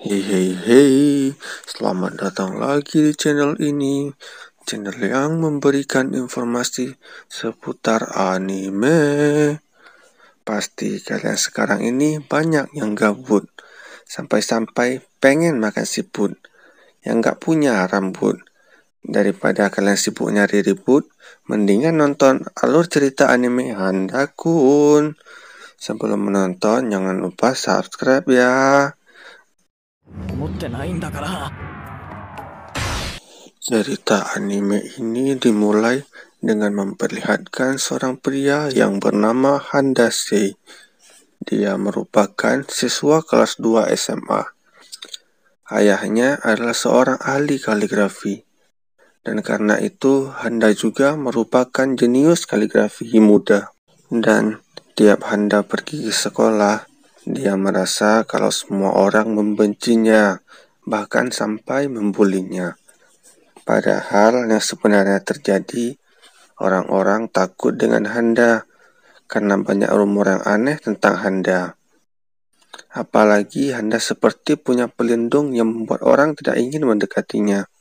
Hei hei hei, selamat datang lagi di channel ini, channel yang memberikan informasi seputar anime. Pasti kalian sekarang ini banyak yang gabut, sampai-sampai pengen makan siput, yang gak punya rambut. Daripada kalian sibuk nyari ribut, mendingan nonton alur cerita anime Handa-kun. Sebelum menonton, jangan lupa subscribe ya. Cerita anime ini dimulai dengan memperlihatkan seorang pria yang bernama Handase. Dia merupakan siswa kelas 2 SMA. Ayahnya adalah seorang ahli kaligrafi. Dan karena itu, Handa juga merupakan jenius kaligrafi muda. Dan tiap Handa pergi ke sekolah, dia merasa kalau semua orang membencinya, bahkan sampai membulinya. Padahal yang sebenarnya terjadi, orang-orang takut dengan Handa karena banyak rumor yang aneh tentang Handa. Apalagi Handa seperti punya pelindung yang membuat orang tidak ingin mendekatinya.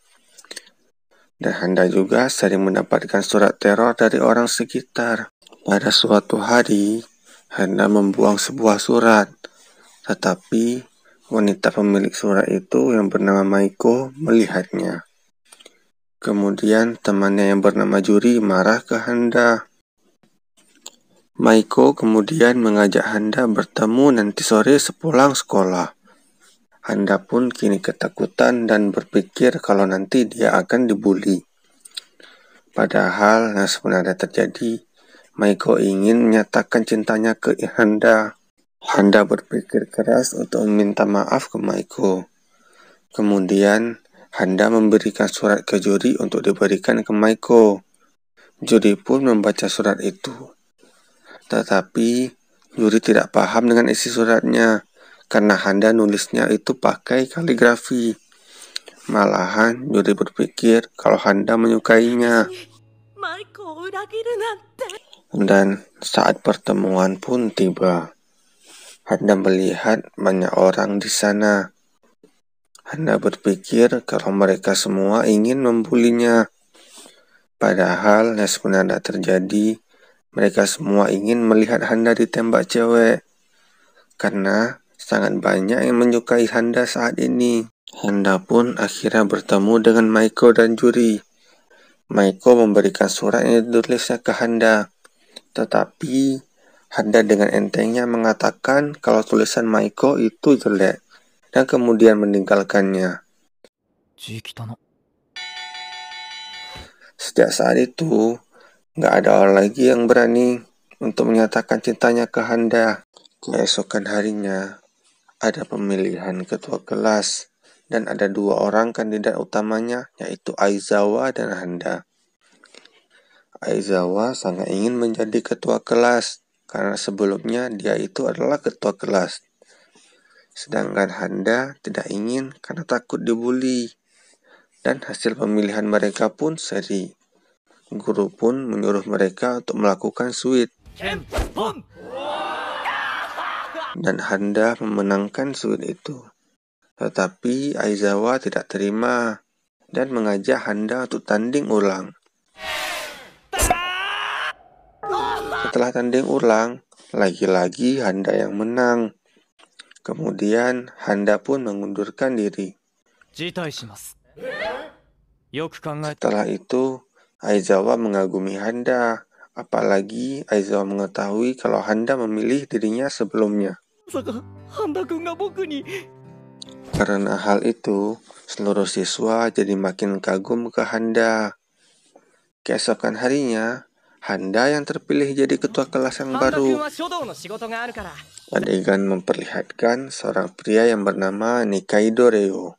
Dan Handa juga sering mendapatkan surat teror dari orang sekitar. Pada suatu hari, Handa membuang sebuah surat. Tetapi wanita pemilik surat itu yang bernama Maiko melihatnya. Kemudian temannya yang bernama Juri marah ke Handa. Maiko kemudian mengajak Handa bertemu nanti sore sepulang sekolah. Handa pun kini ketakutan dan berpikir kalau nanti dia akan dibully. Padahal yang sebenarnya terjadi, Maiko ingin menyatakan cintanya ke Handa. Handa berpikir keras untuk meminta maaf ke Maiko. Kemudian Handa memberikan surat ke Juri untuk diberikan ke Maiko. Juri pun membaca surat itu. Tetapi Juri tidak paham dengan isi suratnya karena Handa nulisnya itu pakai kaligrafi. Malahan Juri berpikir kalau Handa menyukainya. Dan saat pertemuan pun tiba, Handa melihat banyak orang di sana. Handa berpikir kalau mereka semua ingin membulinya. Padahal yang sebenarnya terjadi, mereka semua ingin melihat Handa ditembak cewek. Karena sangat banyak yang menyukai Handa saat ini. Handa pun akhirnya bertemu dengan Maiko dan Juri. Maiko memberikan surat yang ditulisnya ke Handa. Tetapi Handa dengan entengnya mengatakan kalau tulisan Maiko itu jelek. Dan kemudian meninggalkannya. Sejak saat itu, gak ada orang lagi yang berani untuk menyatakan cintanya ke Handa. Keesokan harinya, ada pemilihan ketua kelas. Dan ada 2 orang kandidat utamanya, yaitu Aizawa dan Handa. Aizawa sangat ingin menjadi ketua kelas, karena sebelumnya dia itu adalah ketua kelas. Sedangkan Handa tidak ingin karena takut dibully. Dan hasil pemilihan mereka pun seri. Guru pun menyuruh mereka untuk melakukan suit. Dan Handa memenangkan suit itu. Tetapi Aizawa tidak terima dan mengajak Handa untuk tanding ulang. Setelah tanding ulang, lagi-lagi Handa yang menang. Kemudian Handa pun mengundurkan diri. Setelah itu, Aizawa mengagumi Handa. Apalagi Aizawa mengetahui kalau Handa memilih dirinya sebelumnya. Karena hal itu, seluruh siswa jadi makin kagum ke Handa. Keesokan harinya, Handa yang terpilih jadi ketua kelas yang baru. Adegan memperlihatkan seorang pria yang bernama Nikaido Reo.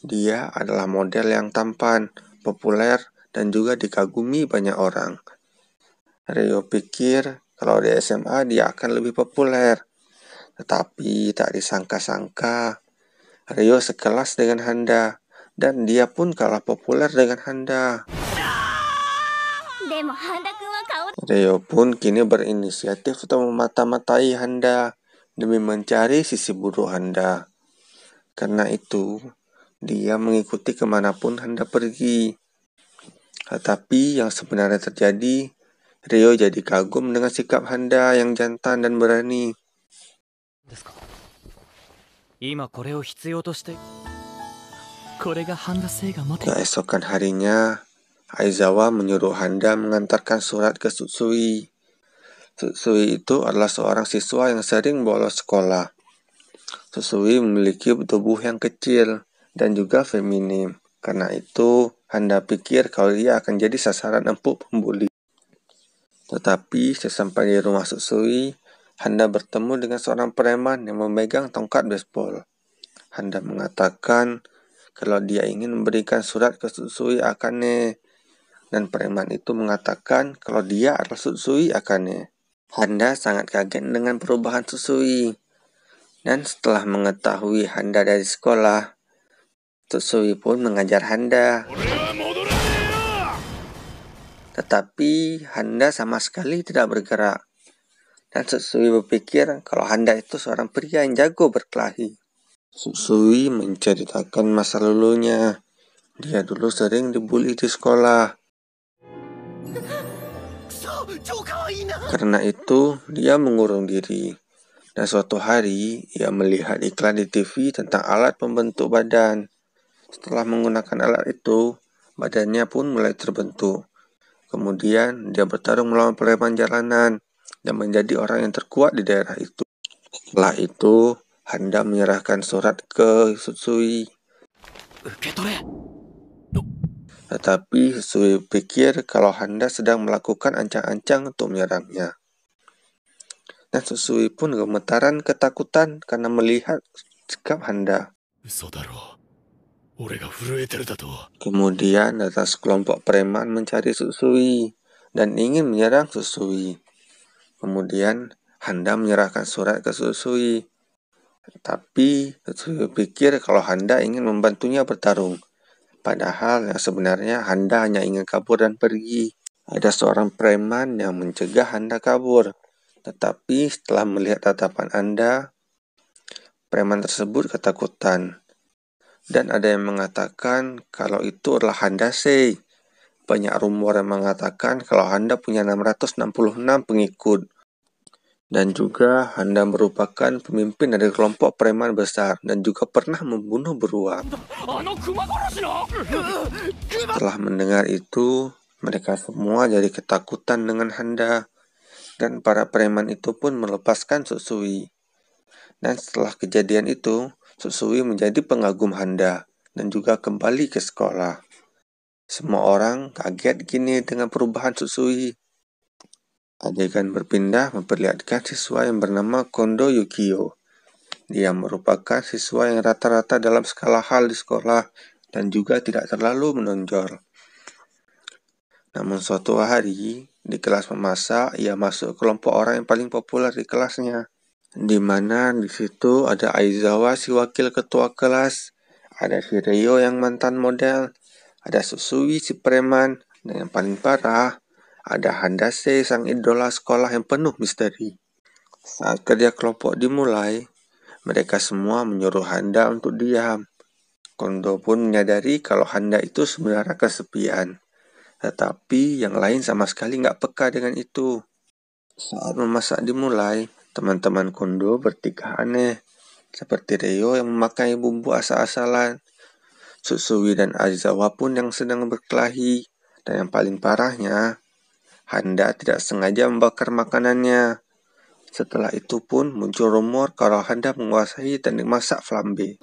Dia adalah model yang tampan, populer, dan juga dikagumi banyak orang. Reo pikir kalau di SMA dia akan lebih populer. Tetapi tak disangka-sangka, Reo sekelas dengan Handa, dan dia pun kalah populer dengan Handa. Reo pun kini berinisiatif untuk memata-matai Handa demi mencari sisi buruk Handa. Karena itu, dia mengikuti kemanapun Handa pergi. Tetapi yang sebenarnya terjadi, Rio jadi kagum dengan sikap Handa yang jantan dan berani. Keesokan harinya, Aizawa menyuruh Handa mengantarkan surat ke Tsutsui. Tsutsui itu adalah seorang siswa yang sering bolos sekolah. Tsutsui memiliki tubuh yang kecil dan juga feminim. Karena itu, Handa pikir kalau dia akan jadi sasaran empuk pembuli. Tetapi sesampai di rumah Tsutsui, Handa bertemu dengan seorang preman yang memegang tongkat baseball. Handa mengatakan kalau dia ingin memberikan surat ke Tsutsui Akane. Dan preman itu mengatakan kalau dia adalah Tsutsui Akane. Handa sangat kaget dengan perubahan Tsutsui. Dan setelah mengetahui Handa dari sekolah, Tsutsui pun mengajar Handa. Tetapi Handa sama sekali tidak bergerak. Dan Tsutsui berpikir kalau Handa itu seorang pria yang jago berkelahi. Tsutsui menceritakan masa lalunya. Dia dulu sering dibully di sekolah. Karena itu, dia mengurung diri. Dan suatu hari, ia melihat iklan di TV tentang alat pembentuk badan. Setelah menggunakan alat itu, badannya pun mulai terbentuk. Kemudian, dia bertarung melawan preman jalanan dan menjadi orang yang terkuat di daerah itu. Setelah itu, Handa menyerahkan surat ke Tsutsui. Tetapi Tsutsui pikir kalau Handa sedang melakukan ancang-ancang untuk menyerangnya. Dan Tsutsui pun gemetaran ketakutan karena melihat sikap Handa. Kemudian datang sekelompok preman mencari Tsutsui dan ingin menyerang Tsutsui. Kemudian Handa menyerahkan surat ke Tsutsui. Tapi Tsutsui pikir kalau Handa ingin membantunya bertarung. Padahal yang sebenarnya Handa hanya ingin kabur dan pergi. Ada seorang preman yang mencegah Handa kabur. Tetapi setelah melihat tatapan Handa, preman tersebut ketakutan. Dan ada yang mengatakan kalau itu adalah Handase. Banyak rumor yang mengatakan kalau Handa punya 666 pengikut. Dan juga Handa merupakan pemimpin dari kelompok preman besar dan juga pernah membunuh beruang. Setelah mendengar itu, mereka semua jadi ketakutan dengan Handa. Dan para preman itu pun melepaskan Tsutsui. Dan setelah kejadian itu, Tsutsui menjadi pengagum Handa dan juga kembali ke sekolah. Semua orang kaget gini dengan perubahan Tsutsui. Adegan berpindah memperlihatkan siswa yang bernama Kondo Yukio. Dia merupakan siswa yang rata-rata dalam skala hal di sekolah dan juga tidak terlalu menonjol. Namun suatu hari, di kelas memasak, ia masuk kelompok orang yang paling populer di kelasnya. Di mana di situ ada Aizawa si wakil ketua kelas, ada si Rio yang mantan model, ada Tsutsui si preman, dan yang paling parah, ada Handase sang idola sekolah yang penuh misteri. Saat kerja kelompok dimulai, mereka semua menyuruh Handa untuk diam. Kondo pun menyadari kalau Handa itu sebenarnya kesepian. Tetapi yang lain sama sekali nggak peka dengan itu. Saat memasak dimulai, teman-teman Kondo bertingkah aneh. Seperti Rio yang memakai bumbu asal-asalan. Tsutsui dan Aizawa pun yang sedang berkelahi. Dan yang paling parahnya, Handa tidak sengaja membakar makanannya. Setelah itu pun muncul rumor kalau Handa menguasai teknik masak flambe.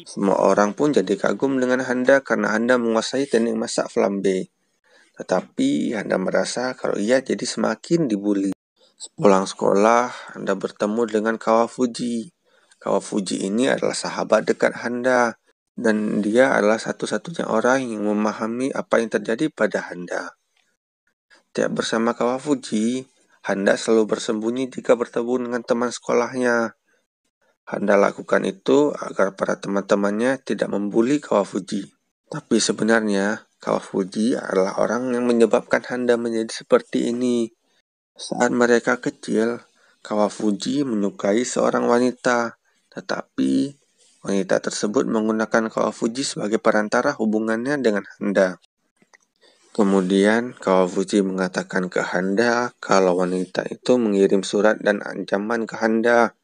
Semua orang pun jadi kagum dengan Handa karena Handa menguasai teknik masak flambe. Tetapi Handa merasa kalau ia jadi semakin dibully. Pulang sekolah, Handa bertemu dengan Kawafuji. Kawafuji ini adalah sahabat dekat Handa. Dan dia adalah satu-satunya orang yang memahami apa yang terjadi pada Handa. Tiap bersama Kawafuji, Handa selalu bersembunyi jika bertemu dengan teman sekolahnya. Handa lakukan itu agar para teman-temannya tidak membuli Kawafuji. Tapi sebenarnya, Kawafuji adalah orang yang menyebabkan Handa menjadi seperti ini. Saat mereka kecil, Kawafuji menyukai seorang wanita, tetapi wanita tersebut menggunakan Kawafuji sebagai perantara hubungannya dengan Handa. Kemudian Kawafuji mengatakan ke Handa kalau wanita itu mengirim surat dan ancaman ke Handa.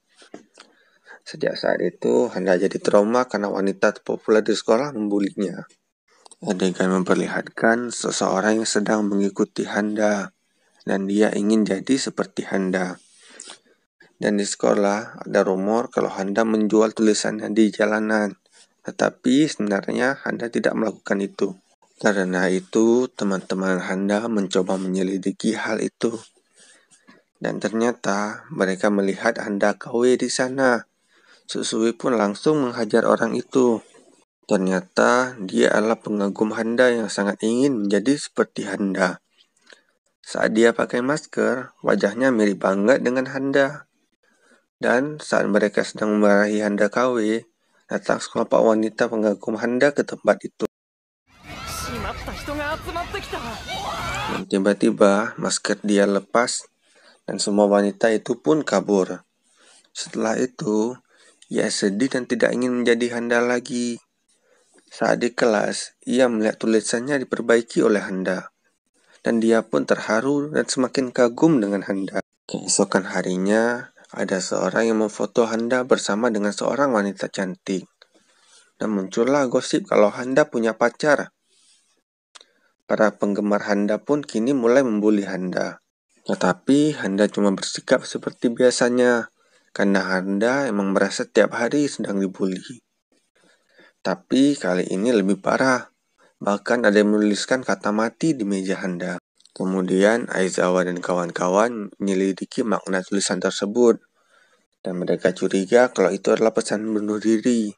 Sejak saat itu, Handa jadi trauma karena wanita populer di sekolah membulinya. Adegan memperlihatkan seseorang yang sedang mengikuti Handa, dan dia ingin jadi seperti Handa. Dan di sekolah ada rumor kalau Handa menjual tulisannya di jalanan, tetapi sebenarnya Handa tidak melakukan itu. Karena itu, teman-teman Handa mencoba menyelidiki hal itu. Dan ternyata mereka melihat Handa KW di sana. Susui pun langsung menghajar orang itu. Ternyata dia adalah pengagum Handa yang sangat ingin menjadi seperti Handa. Saat dia pakai masker, wajahnya mirip banget dengan Handa. Dan saat mereka sedang memarahi Handa KW, datang sekelompok wanita pengagum Handa ke tempat itu. Dan tiba-tiba masker dia lepas dan semua wanita itu pun kabur. Setelah itu, ia sedih dan tidak ingin menjadi Handa lagi. Saat di kelas, ia melihat tulisannya diperbaiki oleh Handa. Dan dia pun terharu dan semakin kagum dengan Handa. Keesokan harinya, ada seorang yang memfoto Handa bersama dengan seorang wanita cantik. Dan muncullah gosip kalau Handa punya pacar. Para penggemar Handa pun kini mulai membuli Handa. Tetapi Handa cuma bersikap seperti biasanya, karena Handa emang merasa tiap hari sedang dibuli. Tapi kali ini lebih parah. Bahkan ada yang menuliskan kata mati di meja Handa. Kemudian Aizawa dan kawan-kawan menyelidiki makna tulisan tersebut. Dan mereka curiga kalau itu adalah pesan bunuh diri.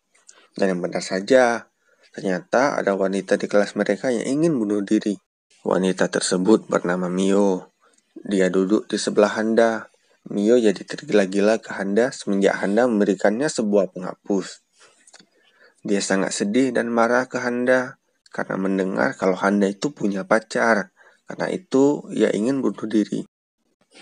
Dan yang benar saja, ternyata ada wanita di kelas mereka yang ingin bunuh diri. Wanita tersebut bernama Mio. Dia duduk di sebelah Handa. Mio jadi tergila-gila ke Handa semenjak Handa memberikannya sebuah penghapus. Dia sangat sedih dan marah ke Handa karena mendengar kalau Handa itu punya pacar. Karena itu, ia ingin bunuh diri.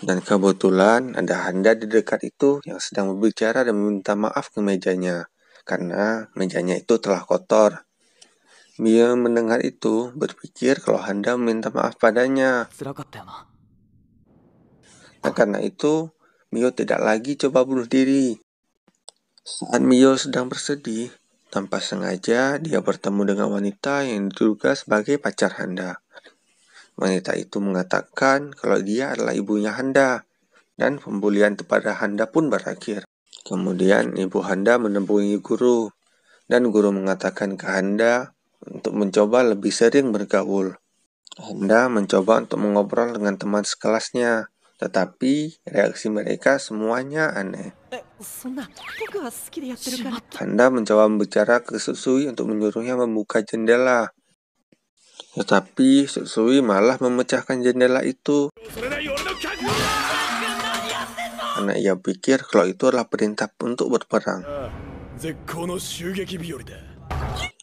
Dan kebetulan ada Handa di dekat itu yang sedang berbicara dan meminta maaf ke mejanya. Karena mejanya itu telah kotor. Mio mendengar itu berpikir kalau Handa meminta maaf padanya. Dan karena itu, Mio tidak lagi coba bunuh diri. Saat Mio sedang bersedih, tanpa sengaja dia bertemu dengan wanita yang diduga sebagai pacar Handa. Wanita itu mengatakan kalau dia adalah ibunya Handa, dan pembulian kepada Handa pun berakhir. Kemudian ibu Handa menemui guru, dan guru mengatakan ke Handa untuk mencoba lebih sering bergaul. Handa mencoba untuk mengobrol dengan teman sekelasnya, tetapi reaksi mereka semuanya aneh. Handa mencoba membicara ke Susui untuk menyuruhnya membuka jendela. Tetapi Susui malah memecahkan jendela itu. Karena ia pikir kalau itu adalah perintah untuk berperang.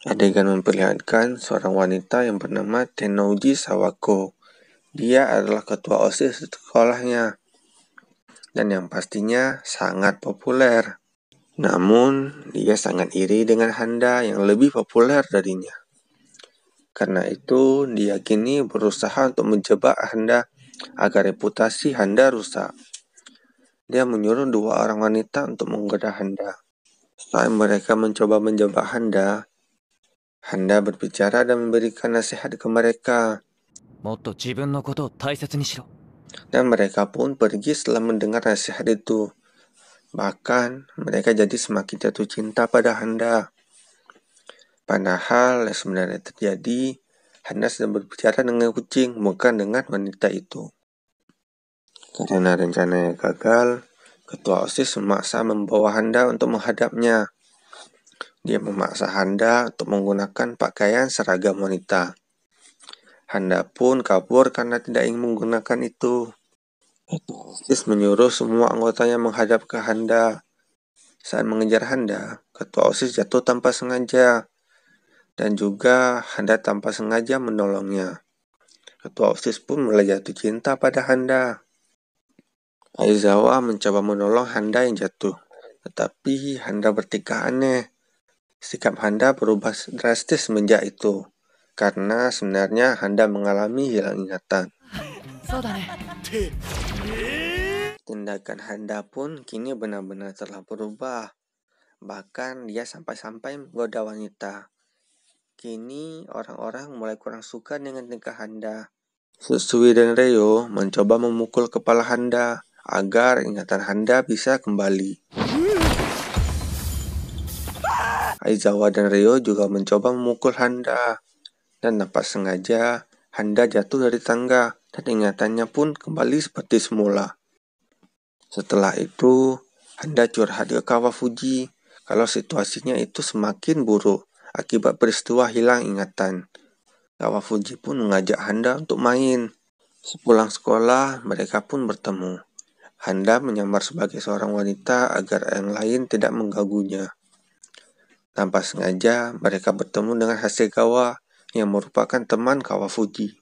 Adegan memperlihatkan seorang wanita yang bernama Tenouji Sawako. Dia adalah ketua OSIS di sekolahnya. Dan yang pastinya sangat populer. Namun, dia sangat iri dengan Handa yang lebih populer darinya. Karena itu, dia kini berusaha untuk menjebak Handa agar reputasi Handa rusak. Dia menyuruh dua orang wanita untuk menggoda Handa. Saat mereka mencoba menjebak Handa, Handa berbicara dan memberikan nasihat ke mereka. Dan mereka pun pergi setelah mendengar nasihat itu. Bahkan, mereka jadi semakin jatuh cinta pada Handa. Padahal yang sebenarnya terjadi, Handa sedang berbicara dengan kucing, bukan dengan wanita itu. Karena rencananya gagal, ketua OSIS memaksa membawa Handa untuk menghadapnya. Dia memaksa Handa untuk menggunakan pakaian seragam wanita. Handa pun kabur karena tidak ingin menggunakan itu. Ketua OSIS menyuruh semua anggotanya menghadap ke Handa. Saat mengejar Handa, ketua OSIS jatuh tanpa sengaja. Dan juga Handa tanpa sengaja menolongnya. Ketua OSIS pun mulai jatuh cinta pada Handa. Aizawa mencoba menolong Handa yang jatuh, tetapi Handa bertingkah aneh. Sikap Handa berubah drastis semenjak itu, karena sebenarnya Handa mengalami hilang ingatan. Tindakan Handa pun kini benar-benar telah berubah. Bahkan dia sampai-sampai menggoda wanita. Kini orang-orang mulai kurang suka dengan tingkah Handa. Susui dan Reo mencoba memukul kepala Handa agar ingatan Handa bisa kembali. Aizawa dan Reo juga mencoba memukul Handa, dan tanpa sengaja Handa jatuh dari tangga dan ingatannya pun kembali seperti semula. Setelah itu, Handa curhat ke Kawafuji kalau situasinya itu semakin buruk akibat peristiwa hilang ingatan. Kawafuji pun mengajak Handa untuk main. Sepulang sekolah, mereka pun bertemu. Handa menyamar sebagai seorang wanita agar yang lain tidak mengganggunya. Tanpa sengaja, mereka bertemu dengan Hasegawa yang merupakan teman Kawafuji.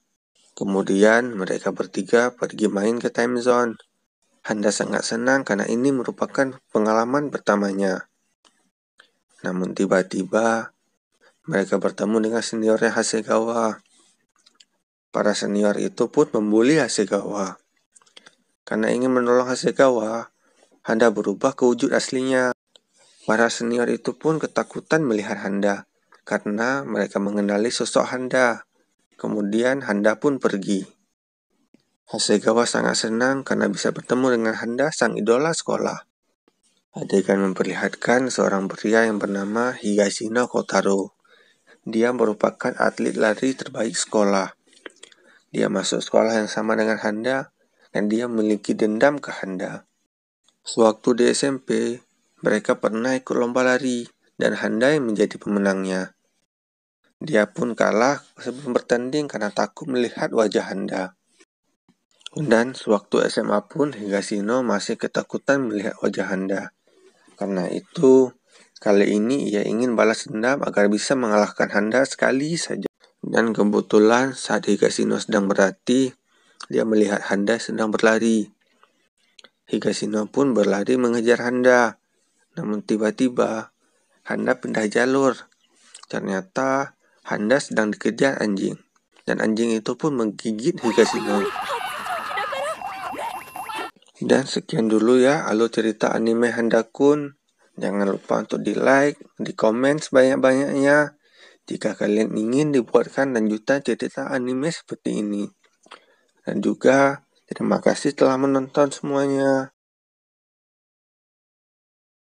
Kemudian, mereka bertiga pergi main ke time zone. Handa sangat senang karena ini merupakan pengalaman pertamanya. Namun tiba-tiba, mereka bertemu dengan seniornya Hasegawa. Para senior itu pun membuli Hasegawa. Karena ingin menolong Hasegawa, Handa berubah ke wujud aslinya. Para senior itu pun ketakutan melihat Handa, karena mereka mengenali sosok Handa. Kemudian Handa pun pergi. Hasegawa sangat senang karena bisa bertemu dengan Handa, sang idola sekolah. Adegan memperlihatkan seorang pria yang bernama Higashino Kotaro. Dia merupakan atlet lari terbaik sekolah. Dia masuk sekolah yang sama dengan Handa, dan dia memiliki dendam ke Handa. Sewaktu di SMP, mereka pernah ikut lomba lari, dan Handa yang menjadi pemenangnya. Dia pun kalah sebelum bertanding karena takut melihat wajah Handa. Dan sewaktu SMA pun Higashino masih ketakutan melihat wajah Handa. Karena itu, kali ini ia ingin balas dendam agar bisa mengalahkan Handa sekali saja. Dan kebetulan saat Higashino sedang berlatih, dia melihat Handa sedang berlari. Higashino pun berlari mengejar Handa. Namun tiba-tiba, Handa pindah jalur. Ternyata Handa sedang dikejar anjing. Dan anjing itu pun menggigit Higashino. Dan sekian dulu ya alur cerita anime Handa-kun. Jangan lupa untuk di-like, di-komen sebanyak-banyaknya jika kalian ingin dibuatkan lanjutan cerita anime seperti ini. Dan juga terima kasih telah menonton semuanya.